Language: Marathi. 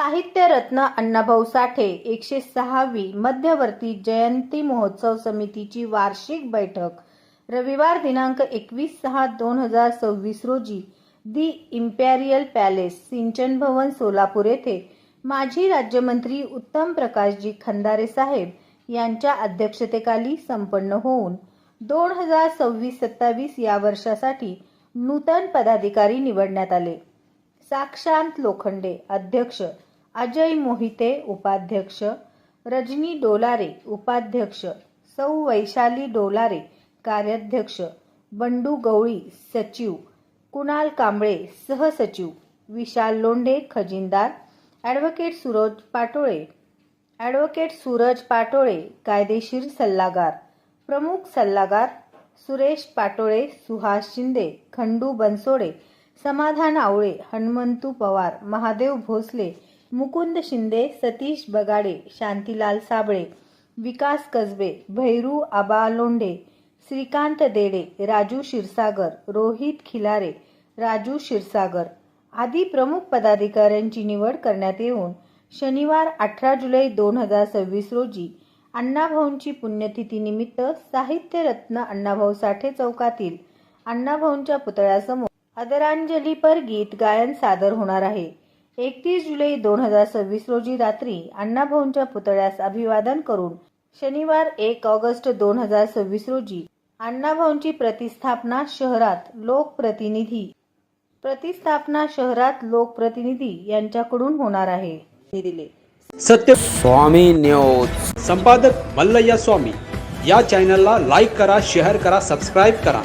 साहित्य रत्न अण्णाभाऊ साठे 106वी मध्यवर्ती जयंती महोत्सव समितीची वार्षिक बैठक रविवार दिनांक 21/6/2026 रोजी दी इम्पेरियल पॅलेस सिंचन भवन सोलापूर येथे माजी राज्यमंत्री उत्तम प्रकाशजी खंदारे साहेब यांच्या अध्यक्षतेखाली संपन्न होऊन 2026-27 या वर्षासाठी नूतन पदाधिकारी निवडण्यात आले। साक्षांत लोखंडे अध्यक्ष, अजय मोहिते उपाध्यक्ष, रजनी डोलारे उपाध्यक्ष, सौ वैशाली डोलारे कार्याध्यक्ष, बंडू गवळी सचिव, कुणाल कांबळे सहसचिव, विशाल लोंढे खजिनदार, ॲडव्होकेट सूरज पाटोळे कायदेशीर सल्लागार, प्रमुख सल्लागार सुरेश पाटोळे, सुहास शिंदे, खंडू बनसोडे, समाधान आवळे, हनुमंतू पवार, महादेव भोसले, मुकुंद शिंदे, सतीश बगाडे, शांतीलाल साबळे, विकास कसबे, भैरू आबा लोंढे, श्रीकांत देडे, राजू क्षीरसागर, रोहित खिलारे, राजू क्षीरसागर आदी प्रमुख पदाधिकाऱ्यांची निवड करण्यात येऊन शनिवार 18 जुलै 2026 रोजी अण्णाभाऊंची पुण्यतिथी निमित्त साहित्य रत्न अण्णाभाऊ साठे चौकातील अण्णाभाऊंच्या पुतळ्यासमोर आदरांजलीपर गीत गायन सादर होणार आहे। 31 जुलै 2026 रोजी रात्री अण्णाभाऊंच्या पुतळ्यास अभिवादन करून शनिवार 1 ऑगस्ट 2026 रोजी अण्णाभाऊंची प्रतिस्थापना शहरात लोकप्रतिनिधी यांच्याकडून होणार आहे। दिले सत्य स्वामी न्यूज संपादक मल्लय्या स्वामी। या चॅनलला लाईक करा, शेअर करा, सबस्क्राईब करा।